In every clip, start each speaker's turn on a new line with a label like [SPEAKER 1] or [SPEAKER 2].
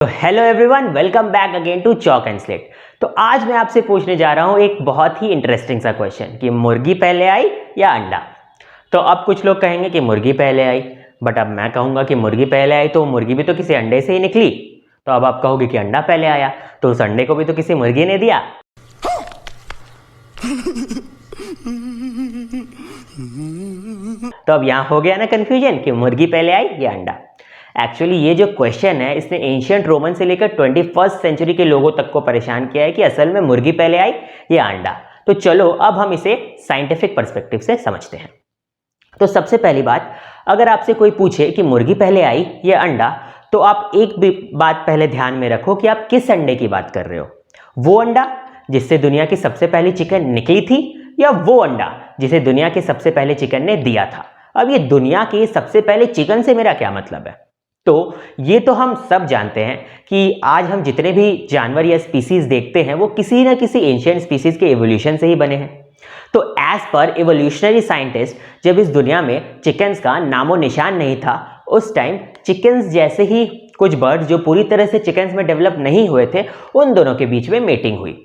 [SPEAKER 1] तो hello everyone, welcome back again to chalk and slate. तो आज मैं आपसे पूछने जा रहा हूं एक बहुत ही इंटरेस्टिंग सा क्वेश्चन कि मुर्गी पहले आई या अंडा। तो अब कुछ लोग कहेंगे कि मुर्गी पहले आई, बट अब मैं कहूंगा कि मुर्गी पहले आई तो मुर्गी भी तो किसी अंडे से ही निकली। तो अब आप कहोगे कि अंडा पहले आया तो उस अंडे को भी तो किसी मुर्गी ने दिया। तो अब यहां हो गया ना कंफ्यूजन कि मुर्गी पहले आई या अंडा। एक्चुअली ये जो क्वेश्चन है इसने एंशियंट रोमन से लेकर 21st सेंचुरी के लोगों तक को परेशान किया है कि असल में मुर्गी पहले आई या अंडा। तो चलो अब हम इसे साइंटिफिक पर्सपेक्टिव से समझते हैं। तो सबसे पहली बात, अगर आपसे कोई पूछे कि मुर्गी पहले आई या अंडा, तो आप एक बात पहले ध्यान में रखो कि आप किस अंडे की बात कर रहे हो। वो अंडा जिससे दुनिया की सबसे पहली चिकन निकली थी, या वो अंडा जिसे दुनिया के सबसे पहले चिकन ने दिया था। अब ये दुनिया के सबसे पहले चिकन से मेरा क्या मतलब है? तो ये तो हम सब जानते हैं कि आज हम जितने भी जानवर या स्पीसीज देखते हैं वो किसी न किसी एंशिएंट स्पीसीज के एवोल्यूशन से ही बने हैं। तो एज पर एवोल्यूशनरी साइंटिस्ट, जब इस दुनिया में चिकन्स का नामो निशान नहीं था, उस टाइम चिकन्स जैसे ही कुछ बर्ड्स जो पूरी तरह से चिकन्स में डेवलप नहीं हुए थे, उन दोनों के बीच में मेटिंग हुई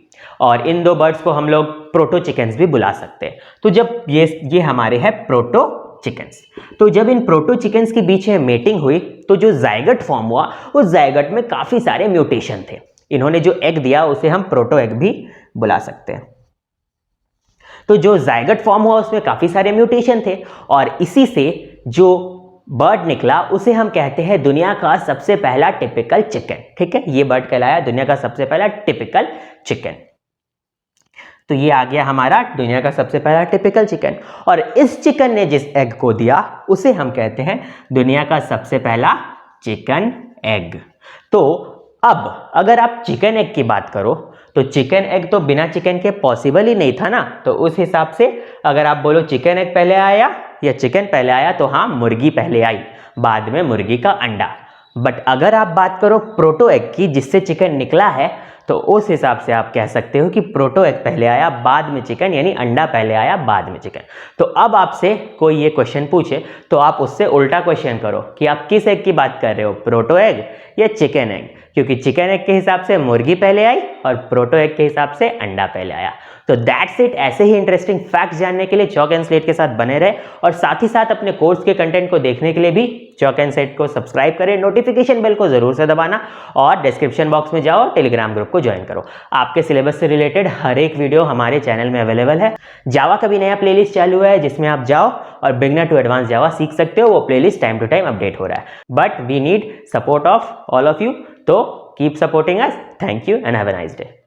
[SPEAKER 1] और इन दो बर्ड्स को हम लोग प्रोटो चिकन्स भी बुला सकते हैं। तो जब ये हमारे हैं प्रोटो चिकन्स, तो जब इन प्रोटो चिकन्स के बीच में मेटिंग हुई तो जो जायगट फॉर्म हुआ, उस जायगट में काफी सारे म्यूटेशन थे। इन्होंने जो एग दिया उसे हम प्रोटो एग भी बुला सकते हैं। तो जो जायगट फॉर्म हुआ उसमें काफी सारे म्यूटेशन थे और इसी से जो बर्ड निकला उसे हम कहते हैं दुनिया का सबसे पहला टिपिकल चिकन। ठीक है, ये बर्ड कहलाया दुनिया का सबसे पहला टिपिकल चिकन। तो ये आ गया हमारा दुनिया का सबसे पहला टिपिकल चिकन, और इस चिकन ने जिस एग को दिया उसे हम कहते हैं दुनिया का सबसे पहला चिकन एग। तो अब अगर आप चिकन एग की बात करो तो चिकन एग तो बिना चिकन के पॉसिबल ही नहीं था ना। तो उस हिसाब से अगर आप बोलो चिकन एग पहले आया या चिकन पहले आया, तो हाँ, मुर्गी पहले आई, बाद में मुर्गी का अंडा। बट अगर आप बात करो प्रोटो एग की जिससे चिकन निकला है, तो उस हिसाब से आप कह सकते हो कि प्रोटो एग पहले आया बाद में चिकन, यानी अंडा पहले आया बाद में चिकन। तो अब आपसे कोई ये क्वेश्चन पूछे तो आप उससे उल्टा क्वेश्चन करो कि आप किस एग की बात कर रहे हो, प्रोटो एग या चिकन एग, क्योंकि चिकन एग के हिसाब से मुर्गी पहले आई और प्रोटो एग के हिसाब से अंडा पहले आया। तो दैट्स इट। ऐसे ही इंटरेस्टिंग फैक्ट्स जानने के लिए चॉक एंड स्लेट के साथ बने रहे और साथ ही साथ अपने कोर्स के कंटेंट को देखने के लिए भी चॉक एंड स्लेट को सब्सक्राइब करें, नोटिफिकेशन बेल को जरूर से दबाना और डिस्क्रिप्शन बॉक्स में जाओ, टेलीग्राम ग्रुप को ज्वाइन करो। आपके सिलेबस से रिलेटेड हर एक वीडियो हमारे चैनल में अवेलेबल है। जावा का भी नया प्लेलिस्ट चालू है जिसमें आप जाओ और बिगिनर टू एडवांस जावा सीख सकते हो। वो playlist time to time update हो रहा है, but we need support of all of you. तो keep supporting us. Thank you and have a nice day.